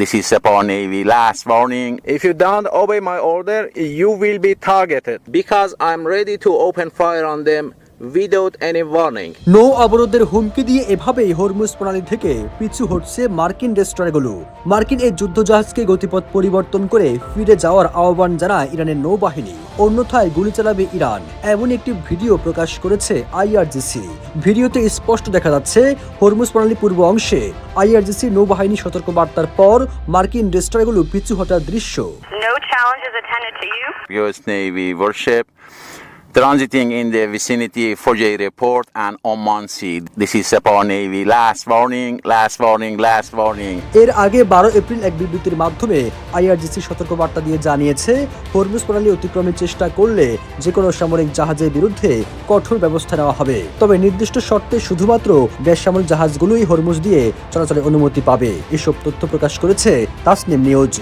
This is Japan Navy. Last warning. If you don't obey my order, you will be targeted. Because I'm ready to open fire on them without any warning. নৌ অবরোধের হুমকি দিয়ে এভাবেই Hormuz প্রণালী থেকে পিছু হটছে মার্কিন ডেস্ট্রয়ারগুলো। মার্কিন এই যুদ্ধজাহাজকে গতিপথ পরিবর্তন করে ফিরে যাওয়ার আহ্বান জানায় ইরানের নৌবাহিনী, অন্যথায় গুলি চালাবে ইরান, এমন একটি ভিডিও প্রকাশ করেছে আইআরজিসি। ভিডিওতে স্পষ্ট দেখা যাচ্ছে হরমুজ প্রণালী পূর্ব অংশে আইআরজিসি নৌবাহিনী সতর্কবার্তার পর মার্কিন ডেস্ট্রয়ারগুলো পিছু হটার দৃশ্য। No challenges attended to you. US Navy warship transiting in the vicinity of Fujay Port and Oman Sea. This is Japan Navy. Last warning, last warning, last warning. এর আগে 12 এপ্রিল এক বিবৃতির মাধ্যমে আইআরজিসি সতর্কবার্তা দিয়ে জানিয়েছে হরমুজ প্রণালী অতিক্রমের চেষ্টা করলে যে কোনো সামরিক জাহাজের বিরুদ্ধে কঠোর ব্যবস্থা নেওয়া হবে। তবে নির্দিষ্ট শর্তে শুধুমাত্র বেসামরিক জাহাজগুলোই হরমুজ দিয়ে চলাচলের অনুমতি পাবে। এসব তথ্য প্রকাশ করেছে তাসনিম নিউজ।